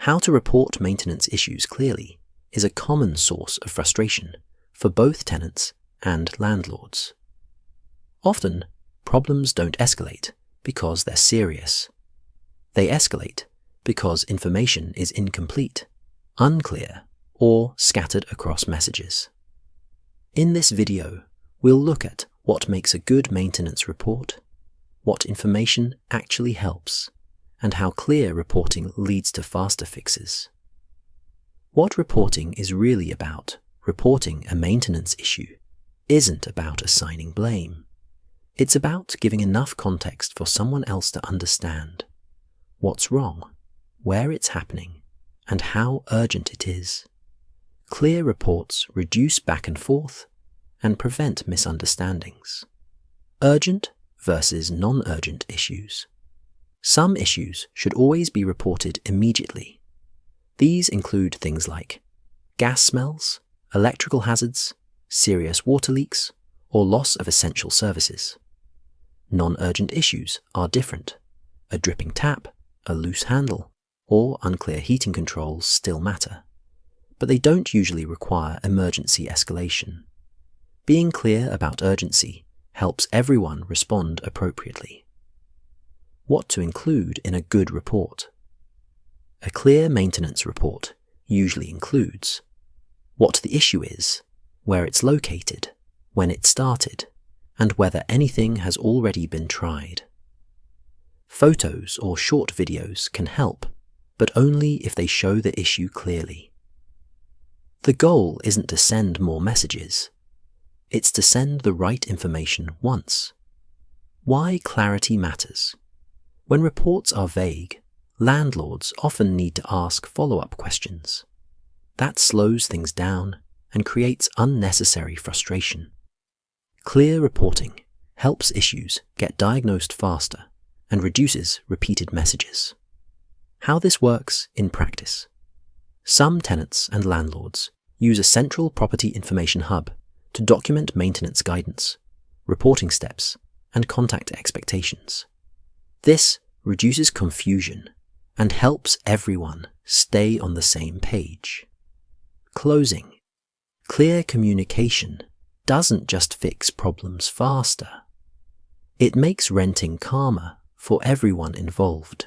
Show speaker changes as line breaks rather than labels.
How to report maintenance issues clearly is a common source of frustration for both tenants and landlords. Often, problems don't escalate because they're serious. They escalate because information is incomplete, unclear, or scattered across messages. In this video, we'll look at what makes a good maintenance report, what information actually helps, and how clear reporting leads to faster fixes. What reporting is really about, reporting a maintenance issue, isn't about assigning blame. It's about giving enough context for someone else to understand what's wrong, where it's happening, and how urgent it is. Clear reports reduce back and forth and prevent misunderstandings. Urgent versus non-urgent issues. Some issues should always be reported immediately. These include things like gas smells, electrical hazards, serious water leaks, or loss of essential services. Non-urgent issues are different. A dripping tap, a loose handle, or unclear heating controls still matter, but they don't usually require emergency escalation. Being clear about urgency helps everyone respond appropriately. What to include in a good report. A clear maintenance report usually includes what the issue is, where it's located, when it started, and whether anything has already been tried. Photos or short videos can help, but only if they show the issue clearly. The goal isn't to send more messages. It's to send the right information once. Why clarity matters. When reports are vague, landlords often need to ask follow-up questions. That slows things down and creates unnecessary frustration. Clear reporting helps issues get diagnosed faster and reduces repeated messages. How this works in practice. Some tenants and landlords use a central property information hub to document maintenance guidance, reporting steps, and contact expectations. This reduces confusion and helps everyone stay on the same page. Closing. Clear communication doesn't just fix problems faster. It makes renting calmer for everyone involved.